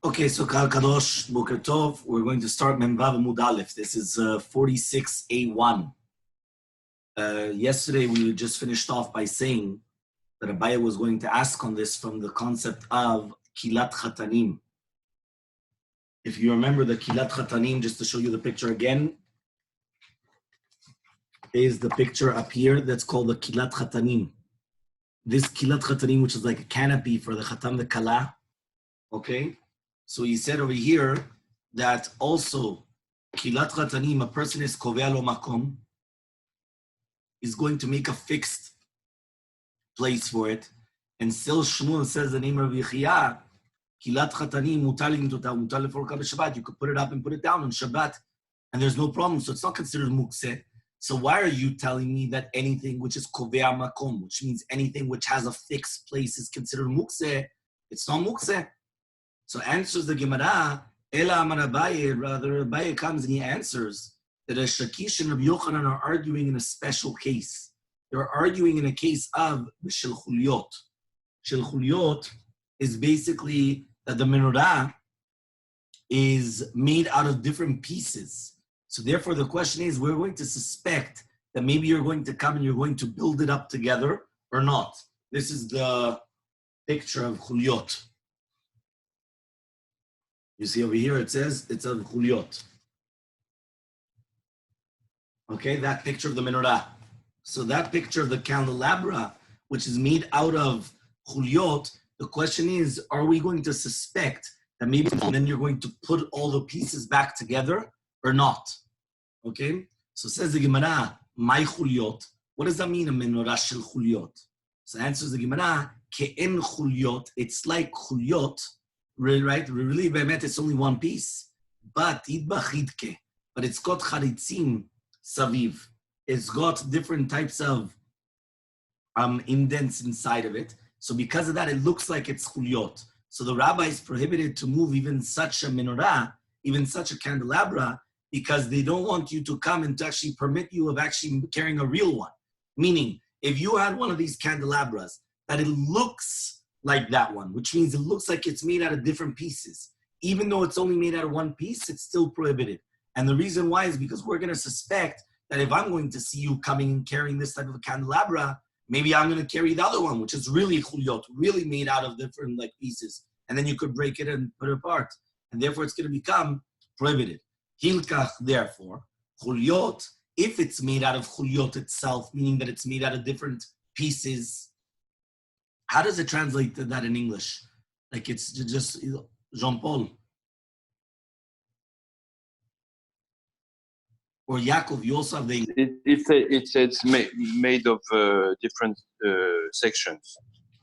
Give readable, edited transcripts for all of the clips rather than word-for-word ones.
Okay, so Kal Kadosh, Boker Tov, we're going to start Memvav Amud Aleph. This is 46A1. Yesterday we just finished off by saying that Abaye was going to ask on this from the concept of Kilat Chatanim. If you remember the Kilat Chatanim, just to show you the picture again, is the picture up here that's called the Kilat Chatanim. This Kilat Chatanim, which is like a canopy for the Chatam, the Kala, okay? So he said over here that also Kilat Chatanim, a person is Kovea lo makom, is going to make a fixed place for it. And still Shmuel says the name of Yechiah, Kilat Chatanim, mutalim tuta, mutal leforka b'Shabbat. You could put it up and put it down on Shabbat, and there's no problem. So it's not considered mukse. So why are you telling me that anything which is Kovea makom, which means anything which has a fixed place, is considered mukse? It's not mukse. So answers the Gemara, Ela Amar Abaye, rather Abaye comes and he answers that Shakish and Rabbi Yochanan are arguing in a special case. They're arguing in a case of the Shel Chuliot. Shel Chuliot is basically that the menorah is made out of different pieces. So therefore the question is, we're going to suspect that maybe you're going to come and you're going to build it up together or not. This is the picture of Chuliot. You see over here, it says it's a chuliot. Okay, that picture of the menorah. So that picture of the candelabra, which is made out of chuliot, the question is, are we going to suspect that maybe then you're going to put all the pieces back together or not? Okay, so says the Gemara, my chuliot. What does that mean, a menorah shel chuliot? So answers the Gemara, ke'en chuliot, it's like chuliot, right? Really, it's only one piece. But it's got charitzim saviv. It's got different types of indents inside of it. So because of that, it looks like it's chuliot. So the rabbis prohibited to move even such a menorah, even such a candelabra, because they don't want you to come and to actually permit you of actually carrying a real one. Meaning, if you had one of these candelabras, that it looks like that one, which means it looks like it's made out of different pieces. Even though it's only made out of one piece, it's still prohibited. And the reason why is because we're going to suspect that if I'm going to see you coming and carrying this type of a candelabra, maybe I'm going to carry the other one, which is really chuliot, really made out of different pieces. And then you could break it and put it apart. And therefore, it's going to become prohibited. Hilkach, therefore, chuliot, if it's made out of chuliot itself, meaning that it's made out of different pieces, how does it translate to that in English? Like it's just Jean-Paul. Or Yaakov, you also have the English. It's made of different sections.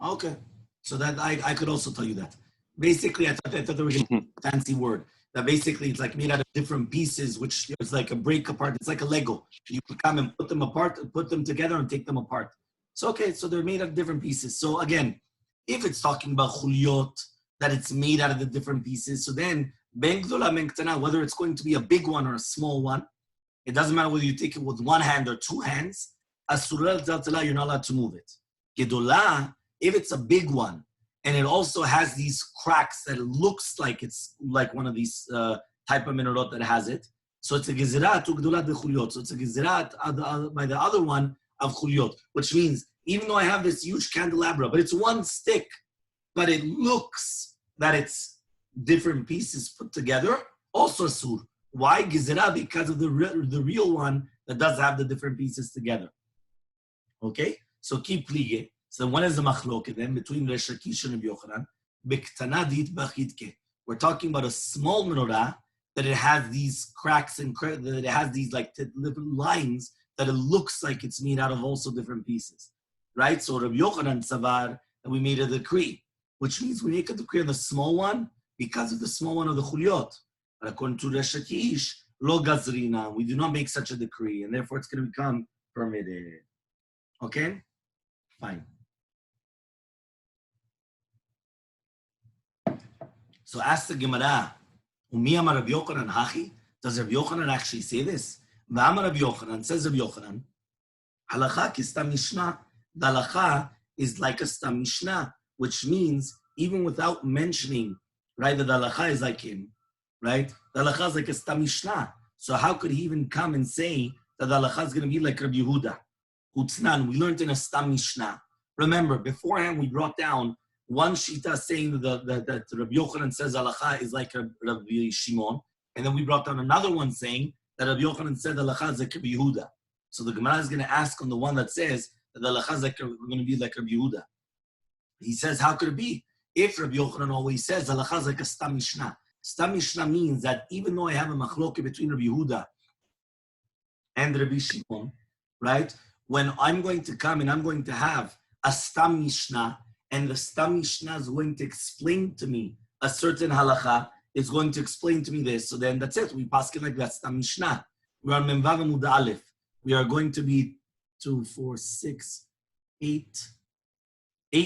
Okay. So that I could also tell you that. Basically, I thought they were getting a fancy word. That basically it's like made out of different pieces, which is like a break apart. It's like a Lego. You could come and put them apart, put them together and take them apart. So, okay, so they're made of different pieces. So again, if it's talking about chuliot, that it's made out of the different pieces, so then, ben gdola ben ktana, whether it's going to be a big one or a small one, it doesn't matter whether you take it with one hand or two hands, asura l'taltala, you're not allowed to move it. Gedola, if it's a big one, and it also has these cracks that it looks like it's like one of these type of menorot that has it, so it's a gezirat to gdola de chuliot. So it's a gezirat by the other one, of chuliot, which means even though I have this huge candelabra, but it's one stick, but it looks that it's different pieces put together, also asur. Why? Gezerah, because of the real one that does have the different pieces together. Okay? So keep plige. So one is the machloket then between Resh Lakish and Rabbi Yochanan. Bektana dit bachitke. We're talking about a small menorah that it has these cracks and that it has these different lines that it looks like it's made out of also different pieces, right? So Rabbi Yochanan savar, that we made a decree, which means we make a decree on the small one because of the small one of the chuliot. But according to Resh Lakish, lo gazrina, we do not make such a decree, and therefore it's going to become permitted. Okay? Fine. So ask the Gemara, Umi amar Rabbi Yochanan hachi? Does Rabbi Yochanan actually say this? V'amar Rabbi Yochanan, says Rabbi Yochanan, halacha kistam mishnah. The halacha is like a stam mishnah, which means even without mentioning right? That the halacha is like him, right? The halacha is like a Stam Mishnah. So how could he even come and say that the halacha is going to be like Rabbi Yehuda? Utznan, we learned in a Stam Mishnah. Remember, beforehand we brought down one shita saying that Rabbi Yochanan says halacha is like Rabbi Shimon, and then we brought down another one saying that Rabbi Yochanan said halacha is like Rabbi Yehuda. So the Gemara is going to ask on the one that says that the halacha is like, going to be like Rabbi Yehuda. He says, how could it be? If Rabbi Yochanan always says halacha is like a Stam Mishnah. Stam Mishnah means that even though I have a machloke between Rabbi Yehuda and Rabbi Shimon, right? When I'm going to come and I'm going to have a Stam Mishnah, and the Stam Mishnah is going to explain to me a certain halacha, it's going to explain to me this. So then that's it. We pass it like that Stam Mishnah. We're on Memvav Amud Aleph. We are going to be 2, 4, 6, 8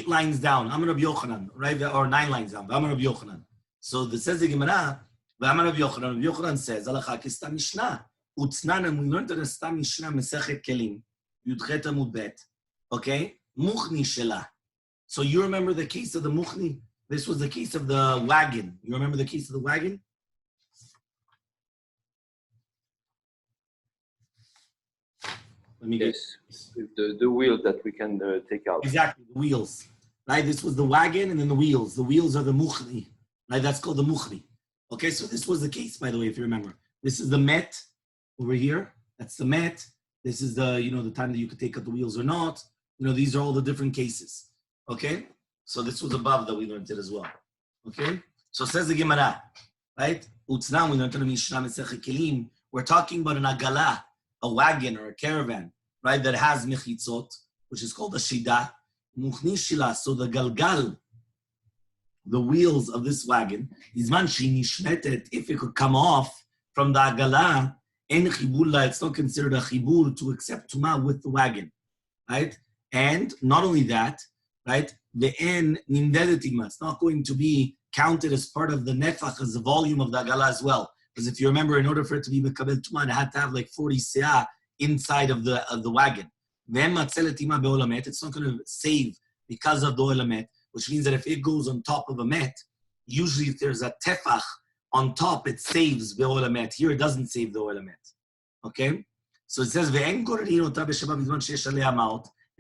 lines down. I'm Rabbi Yochanan, right? Or 9 lines down. I'm Rabbi Yochanan. So this says the Gemara, Rabbi Yochanan says, halacha ki Stam Mishnah. Utznan, and we learned in the Stam Mishnah, Masechet Kelim, Yudchet Amud Bet. Okay? Muchni Shelah. So you remember the case of the Muchni? This was the case of the wagon. You remember the case of the wagon? Let me get the wheel that we can take out. Exactly, the wheels. Right? This was the wagon and then the wheels. The wheels are the Muchni. Right? That's called the Muchni. Okay, so this was the case, by the way, if you remember. This is the Met over here. That's the Met. This is the, the time that you could take out the wheels or not. These are all the different cases. Okay? So this was above that we learned it as well. Okay? So says the Gemara, right? Utzna, we learned in the Mishnah Masechet Kelim. We're talking about an agala, a wagon or a caravan, right? That has mechitzot, which is called a shida. Muchni shila. So the galgal, the wheels of this wagon, izman shinishmetet, if it could come off from the agala, en chibula, it's not considered a chibur to accept tuma with the wagon, right? And not only that, right? The en nimdedetima, it's not going to be counted as part of the nefach, as the volume of the agala as well. Because if you remember, in order for it to be mekabel tuma, it had to have like 40 seah inside of the wagon. It's not going to save because of the olamet, which means that if it goes on top of a met, usually if there's a tefach on top, it saves the olamet. Here it doesn't save the olamet. Okay? So it says, and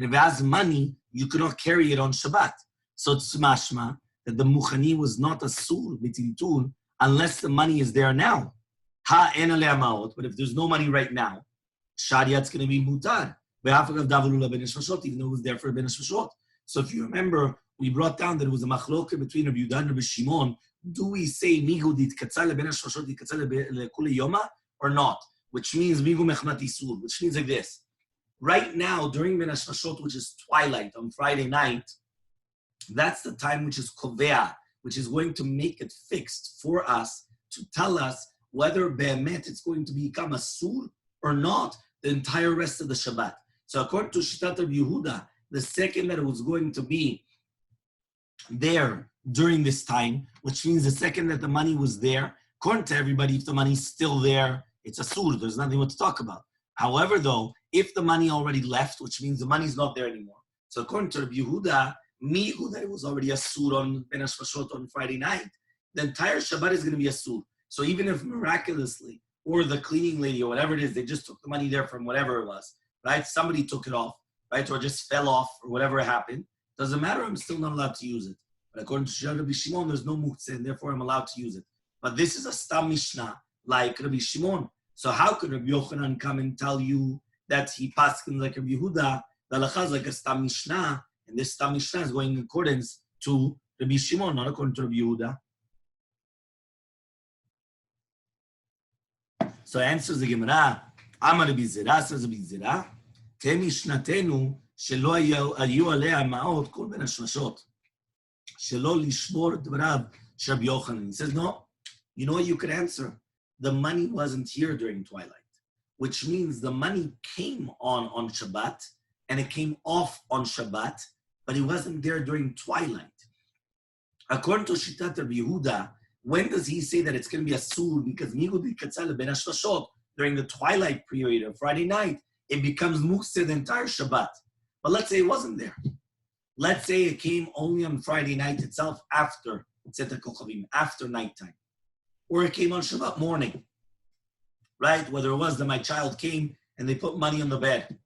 if it has money, you cannot carry it on Shabbat. So it's mashma that the muchani was not a sur b'tiltul unless the money is there now. Ha en alei amaot. But if there's no money right now, shariat's going to be mutar. Even though it was there for ben hashmashot. So if you remember, we brought down that it was a machloke between Rabbi Yehuda and Rabbi Shimon. Do we say migu ditkatzah ben hashmashot ditkatzah lekule yoma or not? Which means migu mechnat isur. Which means like this. Right now, during Ben Hashmashot, which is twilight on Friday night, that's the time which is kovea, which is going to make it fixed for us to tell us whether be'emet it's going to become a sur or not the entire rest of the Shabbat. So according to Shitat Rabbi Yehuda, the second that it was going to be there during this time, which means the second that the money was there, according to everybody, if the money's still there, it's a sur. There's nothing what to talk about. However, though, if the money already left, which means the money's not there anymore. So according to Rabbi Yehuda, that it was already a sur on Ben Hashmashot on Friday night, the entire Shabbat is going to be a sur. So even if miraculously, or the cleaning lady or whatever it is, they just took the money there from whatever it was, right? Somebody took it off, right? Or just fell off or whatever happened. Doesn't matter, I'm still not allowed to use it. But according to Rabbi Shimon, there's no muktzeh, and therefore I'm allowed to use it. But this is a Stam Mishnah, like Rabbi Shimon. So how could Rabbi Yochanan come and tell you that he paskin like Rabbi Yehuda, the halacha is like a Stam Mishnah, and this Stam Mishnah is going in accordance to Rabbi Shimon, not according to Rabbi Yehuda? So answers the Gemara, Amar Rabbi Zera, says Rabbi Zera, Te Mishnatenu, shelo ayu alei ma'ot kol ben hashmashot, shelo lishmor dvarav Rabbi Yochanan. He says, no, you know what you could answer? The money wasn't here during twilight, which means the money came on Shabbat, and it came off on Shabbat, but it wasn't there during twilight. According to Shitat Rabbi Yehuda, when does he say that it's going to be a sur? Because during the twilight period of Friday night, it becomes muktzeh the entire Shabbat. But let's say it wasn't there. Let's say it came only on Friday night itself after Tzeta Kochavim, after nighttime. Or it came on Shabbat morning, right? Whether it was that my child came and they put money on the bed.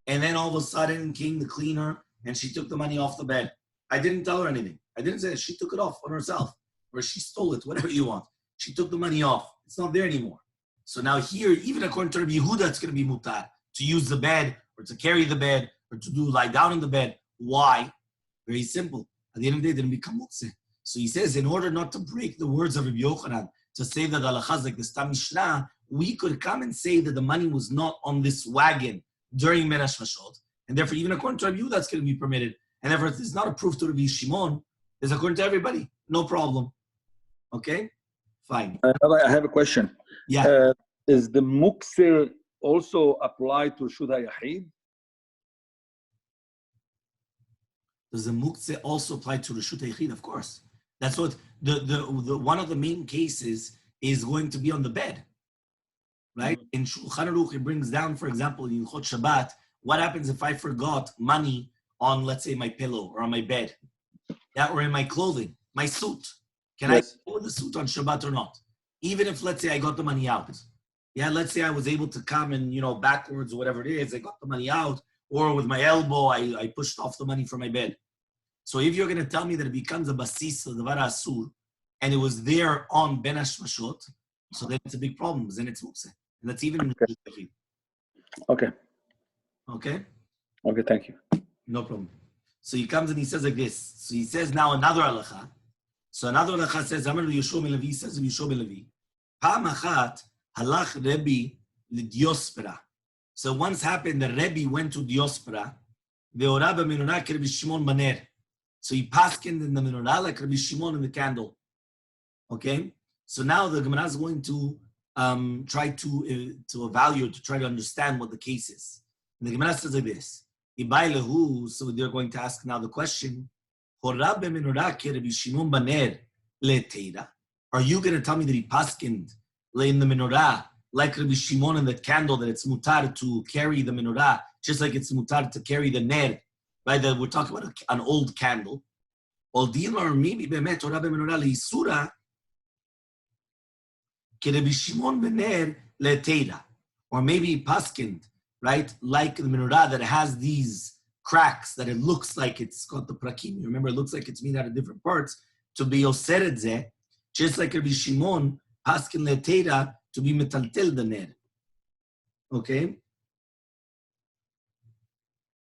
And then all of a sudden came the cleaner and she took the money off the bed. I didn't tell her anything. I didn't say she took it off on herself or she stole it, whatever you want. She took the money off. It's not there anymore. So now here, even according to Rabbi Yehuda, it's going to be mutar to use the bed or to carry the bed or to lie down in the bed. Why? Very simple. At the end of the day, it didn't become muktzeh. So he says, in order not to break the words of Rabbi Yochanan, to say that halakha is like the Stam Mishnah, we could come and say that the money was not on this wagon during Menash Mashot, and therefore even according to Rabbi Yehuda, that's going to be permitted. And therefore, if it's not a proof to Rabbi Shimon, it's according to everybody. No problem. Okay? Fine. I have a question. Yeah. Is the muktzeh also apply to Reshut HaYachid? Does the muktzeh also apply to Reshut HaYachid? Of course. That's what the one of the main cases is going to be on the bed, right? Mm-hmm. In Shulchan Aruch, it brings down, for example, in Hilchot Shabbat, what happens if I forgot money on, let's say, my pillow or on my bed, or in my clothing, my suit? Can I go with the suit on Shabbat or not? Even if, let's say, I got the money out. Yeah, let's say I was able to come and, backwards or whatever it is, I got the money out, or with my elbow, I pushed off the money from my bed. So if you're going to tell me that it becomes a basis of Davar Asur, and it was there on Ben Hashmashot, so then it's a big problem. Then it's muktzeh. And that's even... Okay. Okay? Okay, thank you. No problem. So he comes and he says like this. So he says now another halacha. So another halacha says, Amar Yeshua ben Levi, says Yeshua ben Levi, Pam achat halach Rebbe l'Diospera. So once happened that Rebbe went to Diospera, ve'ora b'menorah k'Rebbe Shimon baner. So he paskined in the menorah like Rabbi Shimon in the candle. Okay? So now the Gemara is going to try to evaluate, to try to understand what the case is. And the Gemara says like this. So they're going to ask now the question, are you going to tell me that he paskined in the menorah like Rabbi Shimon in the candle, that it's mutar to carry the menorah, just like it's mutar to carry the ner? Right, that we're talking about an old candle. Or maybe leisura keRabbi Shimon bener leteira. Or maybe paskined, right, like the menorah that has these cracks that it looks like it's got the prakim. Remember, it looks like it's made out of different parts. To be yoseredze, just like Rabbi Shimon paskin leteira to be metaltel the ner. Okay.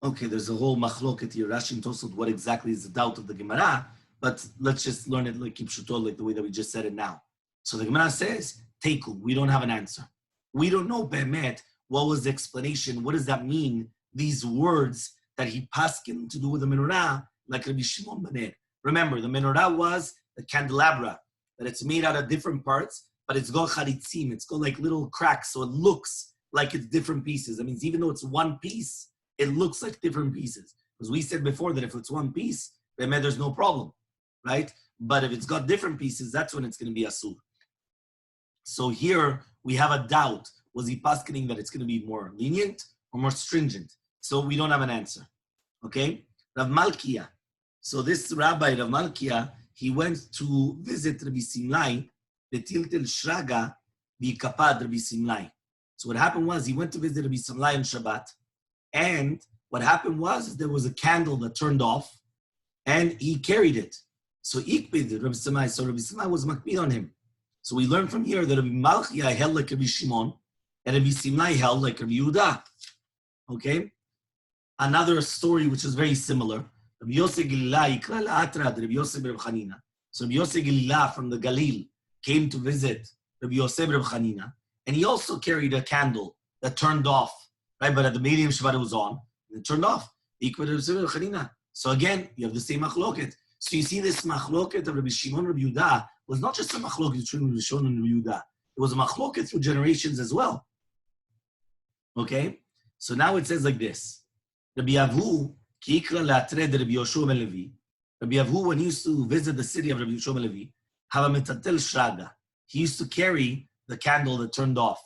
Okay, there's a whole machloket here. Rashi and Tosfot, what exactly is the doubt of the Gemara? But let's just learn it like Kipshuto, like the way that we just said it now. So the Gemara says, Teiku, we don't have an answer. We don't know, Be'emet, what was the explanation? What does that mean? These words that he paskin to do with the menorah, like Rabbi Shimon Baner. Remember, the menorah was the candelabra, that it's made out of different parts, but it's got charitzim, it's got like little cracks, so it looks like it's different pieces. That means even though it's one piece, it looks like different pieces. Because we said before that if it's one piece, then there's no problem, right? But if it's got different pieces, that's when it's going to be asur. So here we have a doubt. Was he paskening that it's going to be more lenient or more stringent? So we don't have an answer. Okay? Rav Malkiah. So this rabbi, Rav Malkiah, he went to visit Rabbi Simlai, Betiltel Shraga, Bikapad Rabbi Simlai. So what happened was he went to visit Rabbi Simlai on Shabbat. And what happened was there was a candle that turned off, and he carried it. So Ikbid, Rabbi Simai, so Rabbi Simai was makbid on him. So we learn from here that Rabbi Malchia held like Rabbi Shimon, and Rabbi Simai held like Rabbi Yehuda. Okay? Another story which is very similar. Rabbi Yosef Gilila, Yikra La'atrad, Rabbi Yosef Reb Chanina. So Rabbi Yosef Gilila from the Galil came to visit Rabbi Yosef Reb Chanina, and he also carried a candle that turned off. Right, but at the medium Shabbat it was on, and it turned off. So again, you have the same machloket. So you see this machloket of Rabbi Shimon and Rabbi Yehuda was not just a machloket between Rabbi Shimon and Rabbi Yehuda. It was a machloket through generations as well. Okay? So now it says like this. Rabbi Avu, ki ikra le'atred Rabbi Yoshua ben Levi. Rabbi Avu, when he used to visit the city of Rabbi Yoshua ben Levi, have a metatel shraga. He used to carry the candle that turned off.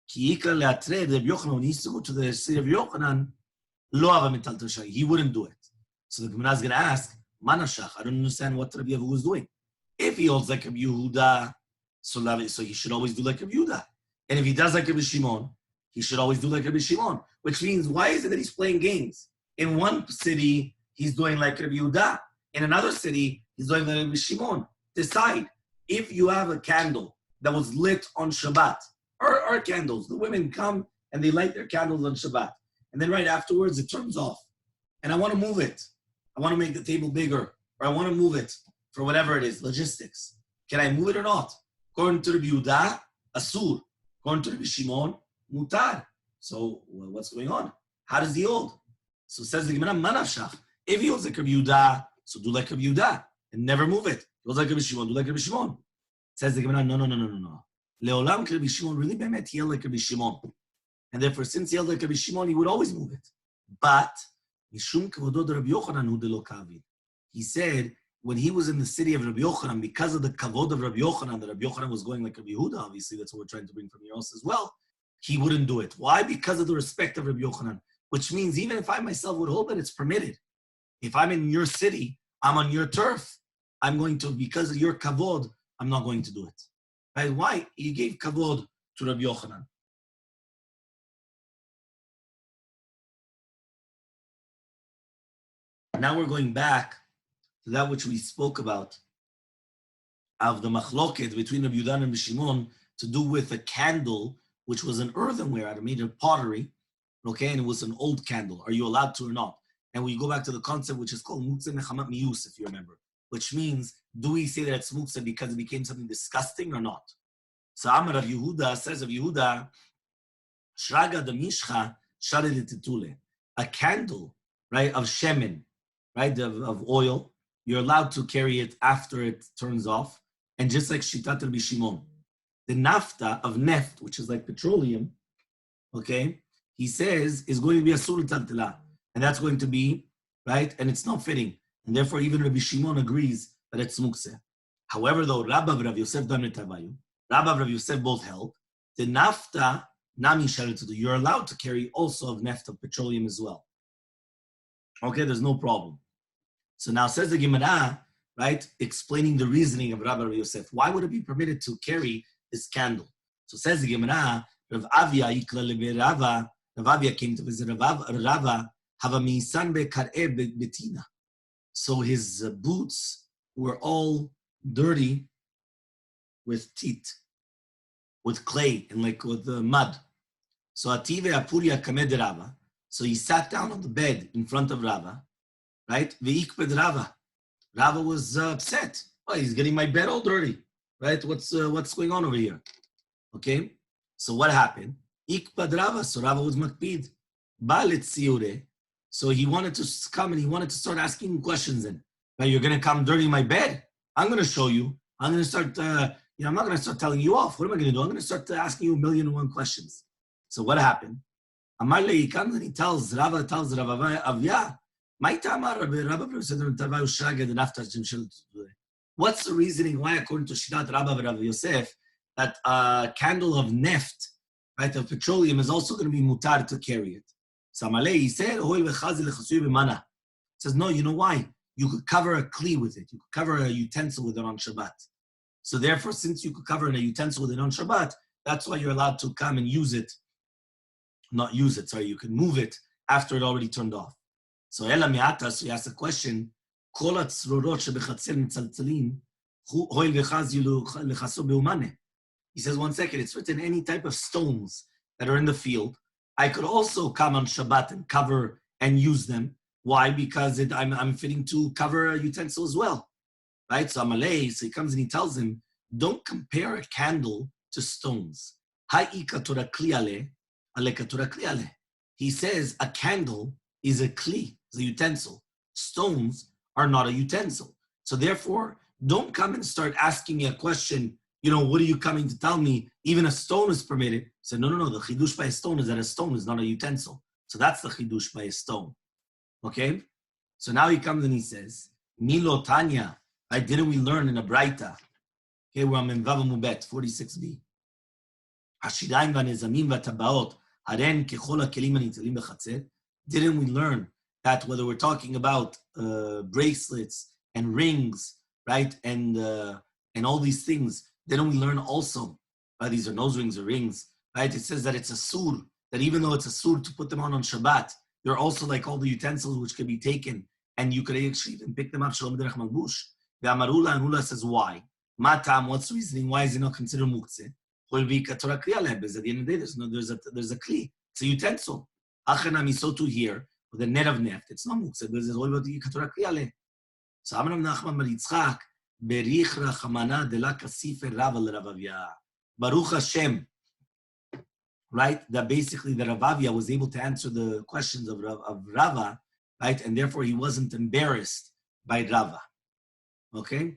Ki ikra le'atred Rabbi Yochanan, when he used to go to the city of Yochanan, lo hava metaltel shraga. He wouldn't do it. So the Gemara is going to ask, Manashach, I don't understand what Rabbi Avu was doing. If he holds like Rabbi Yehuda, so he should always do like Rabbi Yehuda. And if he does like Rabbi Shimon, he should always do like Rabbi Shimon. Which means, why is it that he's playing games? In one city, he's doing like Rabbi Yehuda. In another city, he's doing like Rabbi Shimon. Decide. If you have a candle that was lit on Shabbat, or our candles, the women come and they light their candles on Shabbat. And then right afterwards, it turns off. And I want to move it. I want to make the table bigger. Or I want to move it for whatever it is, logistics. Can I move it or not? According to Rabbi Yehuda, asur. According to Rabbi Shimon, mutar. So what's going on? How does he hold? So says the Gemara, manavshach. If he holds like Rabbi Yehuda, so do like Rabbi Yehuda and never move it. He holds like Rabbi Shimon, do like Rabbi Shimon. Says the Gemara, no. Leolam Rabbi Shimon, really bemet, he held like Rabbi Shimon. And therefore, since he held like Rabbi Shimon, he would always move it. But mishum kavod Rabbi Yochanan hu delo kavin. He said, when he was in the city of Rabbi Yochanan, because of the kavod of Rabbi Yochanan, that Rabbi Yochanan was going like Rabbi Yehuda, obviously that's what we're trying to bring from here else as well, he wouldn't do it. Why? Because of the respect of Rabbi Yochanan, which means even if I myself would hold it, it's permitted. If I'm in your city, I'm on your turf, I'm going to, because of your kavod, I'm not going to do it. Right? Why? He gave kavod to Rabbi Yochanan. Now we're going back to that which we spoke about of the machloket between Rabbi Yehuda and Rabbi Shimon to do with a candle, which was an earthenware out of made of pottery, okay, and it was an old candle. Are you allowed to or not? And we go back to the concept which is called muktzeh nechamat miyus, if you remember, which means, do we say that it's muktzeh because it became something disgusting or not? So Amar Rav Yehuda says of Yehuda, shraga de mishcha share letitule, a candle, right, of shemen, right, of oil, you're allowed to carry it after it turns off. And just like Shitat Rabbi Shimon, the nafta of neft, which is like petroleum, okay, he says is going to be a taltila, and that's going to be, right, and it's not fitting. And therefore, even Rabbi Shimon agrees that it's muktzeh. However, though, Rabba Rav Yosef Dam Netavayu, Rabba Rav Yosef both held, the nafta, nami sharetudu, you're allowed to carry also of neft of petroleum as well. Okay, there's no problem. So now says the Gemara, right, explaining the reasoning of Rabbi Yosef. Why would it be permitted to carry this candle? So says the Gemara, Rav Avia ikla lebe Rava, Rav Avia came to visit Rava, hava misan bekar'e betina. So his boots were all dirty with teeth, with clay and like with mud. So ative apuria kamed Rava. So he sat down on the bed in front of Rava, right? Ve'ikped Rava. Rava was upset. Oh, he's getting my bed all dirty, right? What's going on over here? Okay. So what happened? Ikped Rava. So Rava was makpid. Ba'alet siure. So he wanted to come and he wanted to start asking questions. Then, right? You're gonna come dirty my bed. I'm gonna show you. I'm gonna start. I'm not gonna start telling you off. What am I gonna do? I'm gonna start asking you 1,000,001 questions. So what happened? Amarle, he comes and he tells Rava Avya. What's the reasoning why, according to Shidat Rabba Rav Yosef, that a candle of neft, right, of petroleum, is also going to be mutar to carry it? So he said, says, no, you know why? You could cover a kli with it. You could cover a utensil with it on Shabbat. So therefore, since you could cover a utensil with it on Shabbat, that's why you're allowed to come and use it. Not use it, sorry, you can move it after it already turned off. So Ela Mi'ata, so he asks a question, he says, 1 second, it's written any type of stones that are in the field. I could also come on Shabbat and cover and use them. Why? Because I'm fitting to cover a utensil as well. Right? So Amalei, so he comes and he tells him, don't compare a candle to stones. He says a candle is a kli, is a utensil. Stones are not a utensil. So therefore, don't come and start asking me a question, what are you coming to tell me? Even a stone is permitted. So no, the chidush by a stone is that a stone is not a utensil. So that's the chidush by a stone. Okay? So now he comes and he says, Milo Tanya, didn't we learn in a Braita? Okay, we're on Vav Mubet, 46b. Hashidayim v'nezamim v'tabaot, haren kechol ha'kelim hanitzalin b'chatzer. Didn't we learn that whether we're talking about bracelets and rings right? And all these things. Then we learn also, these are nose rings or rings, right? It says that it's a sur, that even though it's a sur to put them on Shabbat, they're also like all the utensils which can be taken, and you could actually even pick them up. Shalom derech malbush. The Amarula, and Ula says, why? Matam, what's the reasoning? Why is it not considered muktzeh? Because at the end of the day, there's a kli. It's a utensil. Achanami, so too here, with a net of neft. It's not muktzeh. There's a kli. So Amram Nachman Bar Yitzchak, berich rachamana de la kasife rava l'Ravavia. Baruch Hashem, right? That basically the Ravavia was able to answer the questions of Rava, right? And therefore he wasn't embarrassed by Rava. Okay?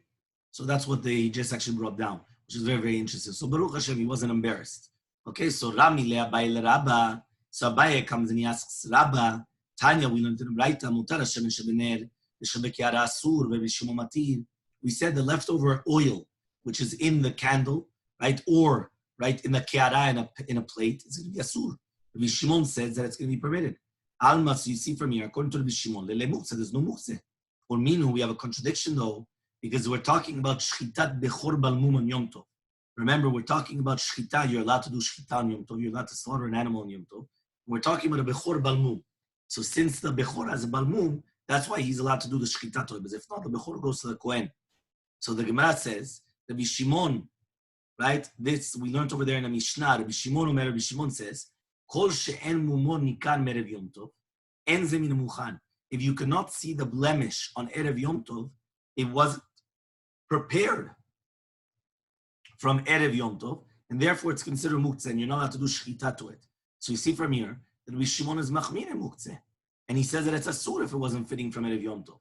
So that's what they just actually brought down, which is very, very interesting. So Baruch Hashem, he wasn't embarrassed. Okay, so Rami le'abai le'Rabba. So Abaye comes and he asks Rabba, Tanya, we learned in the Braita, mutar Hashem shebener, v'shebekiara asur, v'bishimo matir. We said the leftover oil, which is in the candle, right, or right in the kiara in a plate, it's going to be asur. Rabbi Shimon says that it's going to be permitted. Alma, so you see from here, according to Rabbi Shimon, le'lemukse, there's no mukse. Or minu, we have a contradiction though, because we're talking about shchitat bechor balmum on Yom Tov. Remember, we're talking about shchita. You're allowed to do shchita on Yom Tov. You're allowed to slaughter an animal on Yom Tov. We're talking about a bechor balmum. So since the bechor has a balmum, that's why he's allowed to do the shchita to it. Because if not, the bechor goes to the kohen. So the Gemara says, Rabbi Shimon, right? This we learned over there in the Mishnah. Rabbi Shimon says, Kol she'en mumon nikan merev Yom Tov, en ze min muchan. If you cannot see the blemish on Erev Yom Tov, it wasn't prepared from Erev Yom Tov, and therefore it's considered muktzeh, and you're not allowed to do shchita to it. So you see from here that Rabbi Shimon is machmir muktzeh, and he says that it's asur if it wasn't fitting from Erev Yom Tov.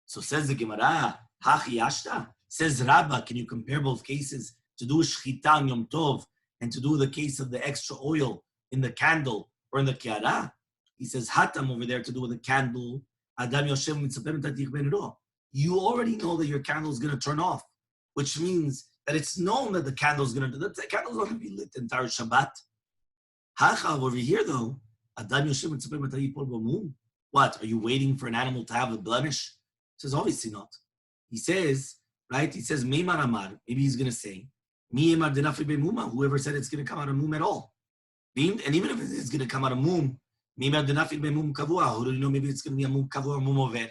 So says the Gemara, hachi yashta, says Rabba, can you compare both cases to do shchita on Yom Tov and to do the case of the extra oil in the candle or in the kiara? He says hatam over there to do with the candle. Adam Yoshem mitzapem tatich ben ro. You already know that your candle is going to turn off, which means that it's known that the candle is going to, the candle is not going to be lit the entire Shabbat. Hachav over here though, Adam Yoshem mitzapem tatich ben. What, are you waiting for an animal to have a blemish? He says, obviously not. He says, right, he says, Meimar Amar, maybe he's going to say, Mi Emar Denafi Bemuma, whoever said it's going to come out of mum at all. And even if it's going to come out of mum, Meimar Denafi Bemum Kavua, who do you know, maybe it's going to be a mum Kavua or mum over.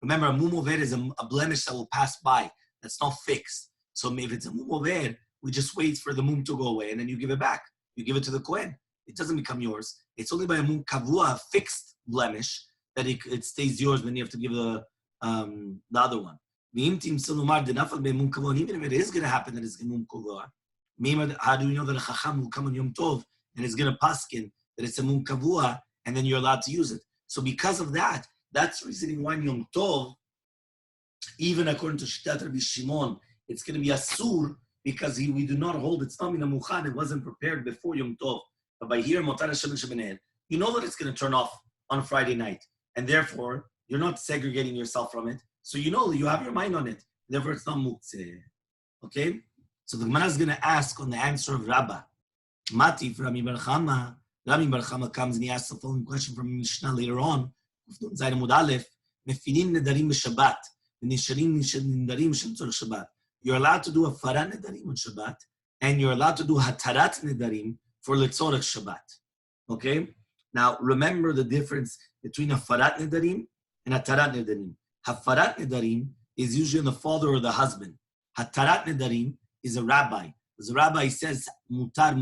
Remember, a mum over is a blemish that will pass by, that's not fixed. So if it's a mum over, we just wait for the mum to go away, and then you give it back. You give it to the Kohen. It doesn't become yours. It's only by a mum Kavua, a fixed blemish, that it stays yours, then you have to give the other one. Even if it is going to happen that it's mum kavua, how do you know that a chacham will come on Yom Tov and it's going to paskin that it's a mum kavua and then you're allowed to use it? So because of that, that's reasoning why Yom Tov, even according to Shittat Rabbi Shimon, it's going to be asur because we do not hold it's not min muchan. It wasn't prepared before Yom Tov. But by here, motar Hashem shebener, you know that it's going to turn off on Friday night, and therefore you're not segregating yourself from it. So you know that you have your mind on it. Therefore, it's not muktzeh. Okay? So the Gemara is going to ask on the answer of Rabbah. Mati for Rami Bar Chama. Rami Bar Chama comes and he asks the following question from Mishnah later on. Zayin Amud Aleph. Mefinin nedarim b'Shabbat. V'nisharim nedarim shel Shabbat. You're allowed to do a farat nedarim on Shabbat, and you're allowed to do hatarat nedarim for letzorach Shabbat. Okay? Now, remember the difference between a farat nedarim and hatarat nedarim. Hafarat nedarim is usually the father or the husband. Hatarat nedarim is a rabbi. Because the rabbi says mutar,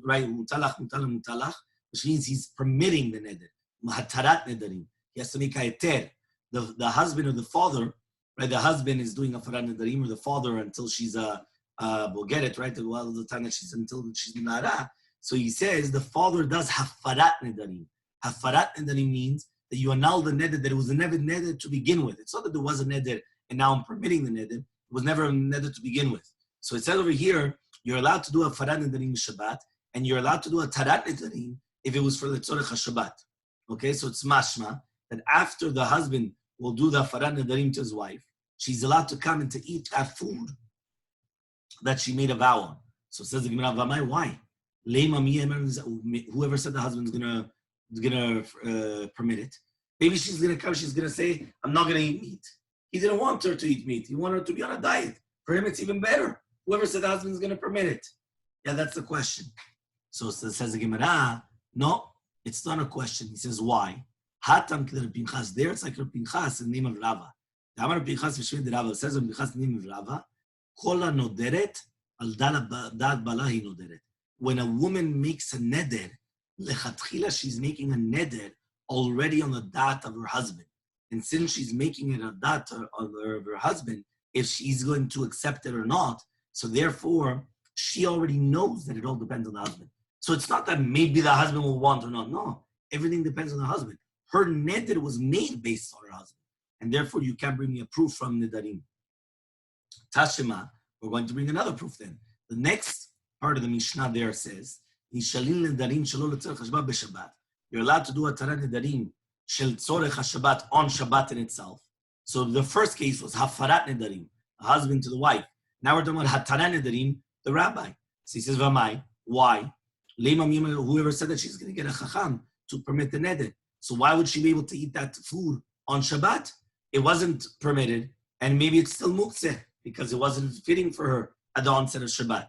right? Mutalach, mutalach, which means he's permitting the neder. Hatarat nedarim. He has to make a heter. The husband or the father, right? The husband is doing a farat nedarim, or the father until she's bogeret, right? Well, the time that until she's nara. So he says the father does hafarat nedarim. Hafarat nedarim means that you annul the neder, that it was a never neder to begin with. It's not that there was a neder and now I'm permitting the neder. It was never a neder to begin with. So it says over here, you're allowed to do a farat nedarim Shabbat, and you're allowed to do a tarat nedarim if it was for the tzorech Shabbat. Okay, so it's mashma that after the husband will do the farat nedarim to his wife, she's allowed to come and to eat that food that she made a vow on. So it says the Gemara, why? Whoever said the husband's gonna permit it. Maybe she's gonna come. She's gonna say, "I'm not gonna eat meat." He didn't want her to eat meat. He wanted her to be on a diet. For him, it's even better. Whoever said the husband is going to permit it. Yeah, that's the question. So says the Gemara, no, it's not a question. He says, why? Hatam k'der Pinchas. There it's like Pinchas in the name of Rava. The Amar Pinchas v'shvei de Rava. It says Pinchas in the name of Rava. Kol noderet al dad balahi noderet. When a woman makes a neder, lechatchila, she's making a neder already on the dat of her husband. And since she's making it a dat of her husband, if she's going to accept it or not, so therefore, she already knows that it all depends on the husband. So it's not that maybe the husband will want or not. No, everything depends on the husband. Her neder was made based on her husband. And therefore, you can't bring me a proof from Nedarim. Tashema, we're going to bring another proof then. The next part of the Mishnah there says, Nishalin Nedarim shelo letzorech hashבת b'Shabbat. You're allowed to do a Tara Nedarim shel tzorech hashבת on Shabbat in itself. So the first case was Hafarat Nedarim, a husband to the wife. Now we're talking about Hatara Nedarim, the rabbi. So he says, Vamai, why? Whoever said that she's going to get a chacham to permit the neder. So why would she be able to eat that food on Shabbat? It wasn't permitted, and maybe it's still muktzeh because it wasn't fitting for her at the onset of Shabbat.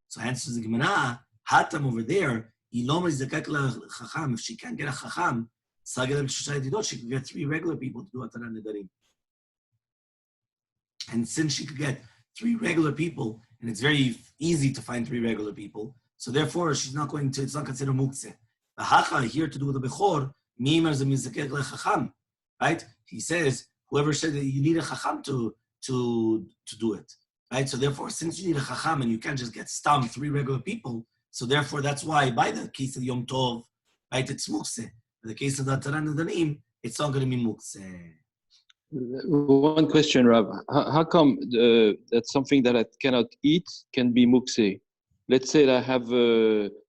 So hence the Gemara, Hatam over there, if she can't get a chacham, she could get 3 regular people to do a Tara Nedarim. And since she could get 3 regular people, and it's very easy to find 3 regular people, so therefore she's not going to, it's not considered muktzeh. The hacha here to do with the bechor, right? He says, whoever said that you need a chacham to do it, right? So therefore, since you need a chacham and you can't just get stam 3 regular people, so therefore that's why by the case of Yom Tov, right, it's muktzeh. In the case of the Tara Nedarim, it's not going to be muktzeh. One question, Rav. How come that something that I cannot eat can be muktzeh? Let's say that I have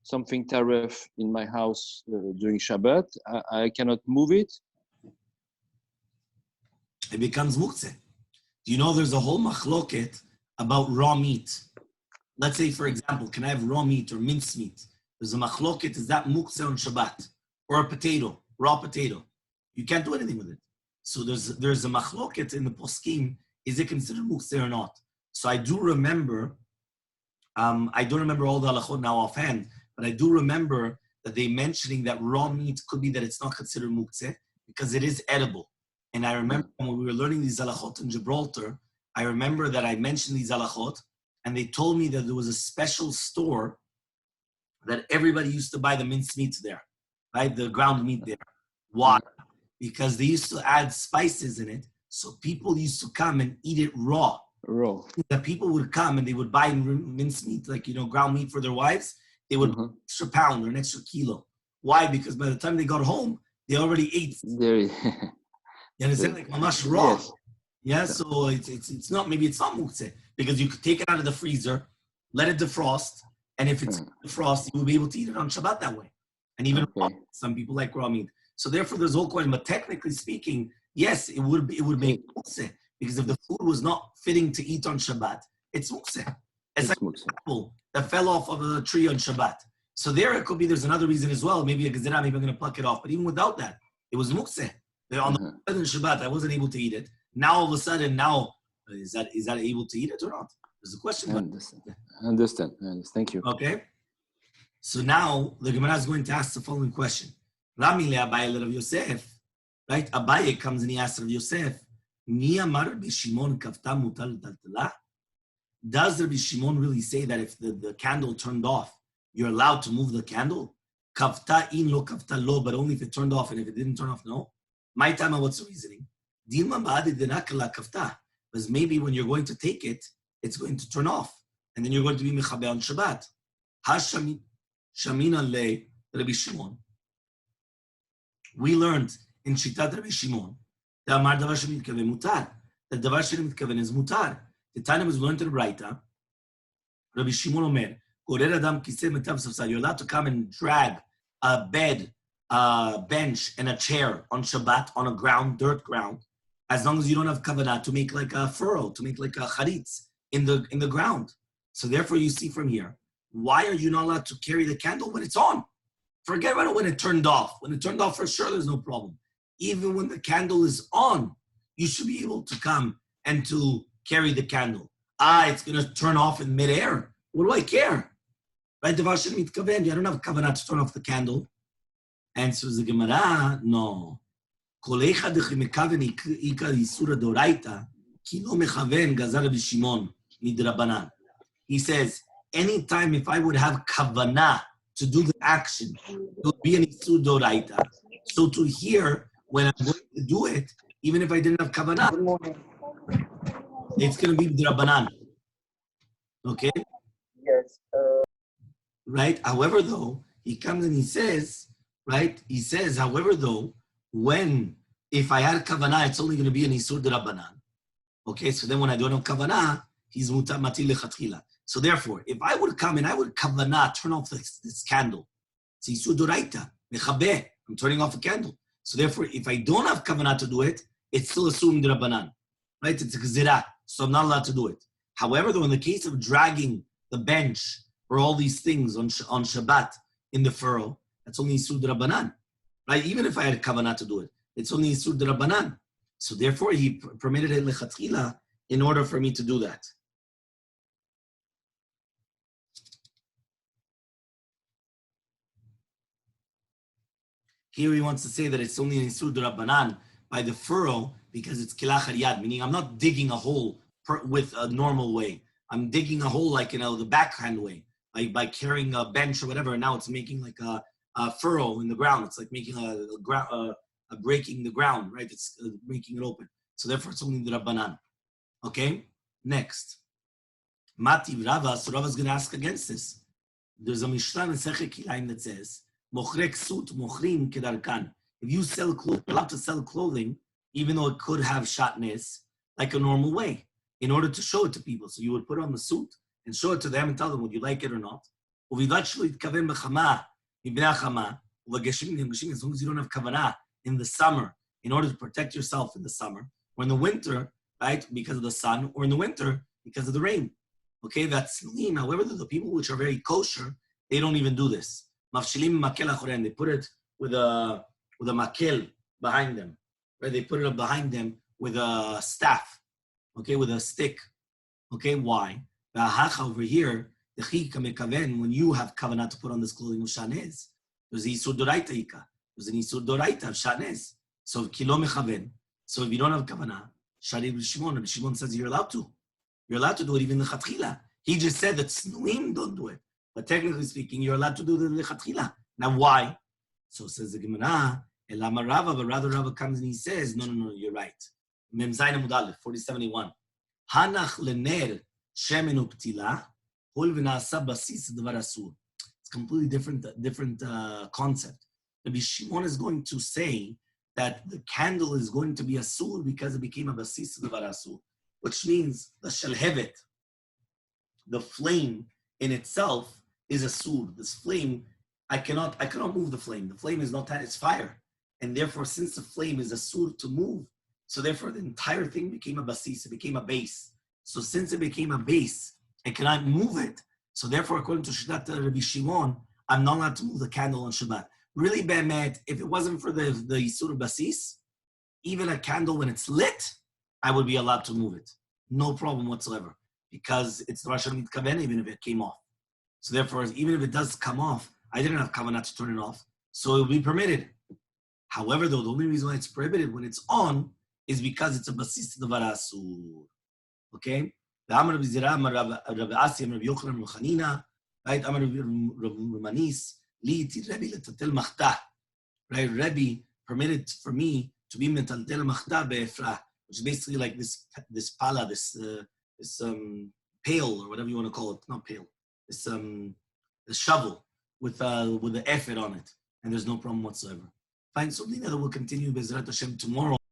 something taref in my house during Shabbat. I cannot move it. It becomes muktzeh. Do you know there's a whole machloket about raw meat? Let's say, for example, can I have raw meat or minced meat? There's a machloket, is that muktzeh on Shabbat? Or a potato, raw potato. You can't do anything with it. So there's a machloket in the poskim, is it considered muktzeh or not? So I do remember all the halachot now offhand, but I do remember that they mentioning that raw meat could be that it's not considered muktzeh because it is edible. And I remember when we were learning these halachot in Gibraltar, I remember that I mentioned these halachot, and they told me that there was a special store that everybody used to buy the minced meat there, right? The ground meat there. Why? Because they used to add spices in it, so people used to come and eat it raw. Raw. The people would come and they would buy minced meat, like, ground meat for their wives. They would buy an extra pound or an extra kilo. Why? Because by the time they got home, they already ate. You understand? Like mamash raw. Yes. Yeah, so it's not, maybe it's not muktzeh, because you could take it out of the freezer, let it defrost, and if it's defrost, you will be able to eat it on Shabbat that way. And even raw, some people like raw meat. So therefore, there's a whole question. But technically speaking, yes, it would make muktzeh, because if the food was not fitting to eat on Shabbat, it's muktzeh. It's like an apple that fell off of a tree on Shabbat. So there it could be, there's another reason as well. Maybe a gezerah, maybe I'm going to pluck it off. But even without that, it was muktzeh. On the sudden Shabbat, I wasn't able to eat it. Now all of a sudden, is that able to eat it or not? There's a question. I understand. Thank you. Okay. So now the Gemara is going to ask the following question. Rami le Abaye Rav Yosef, right? Abaye comes and he asks Rav Yosef, Mi amar Rabbi Shimon kafta mutal taltala? Does Rabbi Shimon really say that if the candle turned off, you're allowed to move the candle? Kafta in lo kafta lo, but only if it turned off, and if it didn't turn off, no? My time, what's the reasoning? Because maybe when you're going to take it, it's going to turn off, and then you're going to be mechaber on Shabbat. Shamina le Rabbi Shimon. We learned in Shitat Rabbi Shimon that Amar davar shemitkaven mutar. That davar shemitkaven is mutar. The time was learned in the Braita. Rabbi Shimon Omer, Gorer Adam kiseh metav safsal. You're allowed to come and drag a bed, a bench, and a chair on Shabbat on a dirt ground, as long as you don't have kavanah to make like a furrow, to make like a charitz in the ground. So therefore, you see from here, why are you not allowed to carry the candle when it's on? Forget about it when it turned off. When it turned off, for sure, there's no problem. Even when the candle is on, you should be able to come and to carry the candle. It's going to turn off in midair. What do I care? Right? I don't have kavanah to turn off the candle. Answers the Gemara, no. He says, anytime if I would have kavanah to do the action, it would be an isur doraita. So to here, when I'm going to do it, even if I didn't have kavanah, it's going to be drabanan. Okay? Yes. Right? However, though, he comes and he says, right? He says, however, though, if I had kavanah, it's only going to be an isur drabanan. Okay? So then when I don't have kavanah, he's mati lechatchila. So therefore, if I would come and I would kavanah, turn off this candle, it's isur doraita, mechabeh, I'm turning off a candle. So therefore, if I don't have kavanah to do it, it's still assumed drabanan, right? It's a gzirah, so I'm not allowed to do it. However, though, in the case of dragging the bench or all these things on Shabbat in the furrow, that's only isur drabanan, right? Even if I had kavanah to do it, it's only isur drabanan. So therefore, he permitted it lechatchila in order for me to do that. Here he wants to say that it's only an isur drabanan by the furrow because it's kilach yad, meaning I'm not digging a hole with a normal way. I'm digging a hole like, the backhand way, like by carrying a bench or whatever. And now it's making like a furrow in the ground. It's like making a breaking the ground, right? It's making it open. So therefore, it's only the rabbanan. Okay? Next. Mati Rava, so Rava is going to ask against this. There's a Mishnah in Masechet Kilayim that says, Mochrek sut mochrim kedarkan. If you sell clothes, you're allowed to sell clothing, even though it could have shatnez, like a normal way, in order to show it to people. So you would put on the suit and show it to them and tell them, would you like it or not? As long as you don't have kavanah in the summer, in order to protect yourself in the summer, or in the winter, right, because of the sun, or in the winter, because of the rain. Okay, that's lean. However, the people which are very kosher, they don't even do this. They put it with a makel behind them. Right? They put it up behind them with a staff. Okay, with a stick. Okay, why? Over here, when you have kavanah to put on this clothing of shanez, there's isur doraita ika. There's an isur doraita of shanez. So kilo mechaven. So if you don't have kavanah, Shari Shimon says you're allowed to. You're allowed to do it even the lechatchila. He just said that snuim don't do it. But technically speaking, you're allowed to do the lechatchila. Now why? So says the Gemara, Elama Rava, but rather Rava comes and he says, no, you're right. Mem Zayin Amud Aleph, 4071. Hanach lener shemen uptila, hol v'na'asa basis dvar asur. It's completely different concept. Rabbi Shimon is going to say that the candle is going to be asur because it became a basis dvar asur, which means the shalhevet, the flame in itself is asur. This flame, I cannot move the flame. The flame is not that, it's fire. And therefore, since the flame is asur to move, so therefore the entire thing became a basis, it became a base. So since it became a base, I cannot move it. So therefore, according to Shittat Rabbi Shimon, I'm not allowed to move the candle on Shabbat. Really, Be'emet, if it wasn't for the Yisur basis, even a candle when it's lit, I would be allowed to move it. No problem whatsoever. Because it's the Rosh Hashanah Kaven, even if it came off. So therefore, even if it does come off, I didn't have kavanah to turn it off. So it will be permitted. However, though, the only reason why it's prohibited when it's on is because it's a basis to the varasur. Okay? The Amar Rabbi Zira, Amar Rabbi Asi, Amar Rabbi Yochanan, Amar Chanina, right? Amar Rabbi Manis, Li'iti Rebbe letatel machtah. Right? Rebbe permitted for me to be metaltel machtah be'efrah, which is basically like this pala, this pail or whatever you want to call it, not pail, this shovel with the effort on it, and there's no problem whatsoever. Fine, so Lina, we'll continue Bezrat Hashem tomorrow.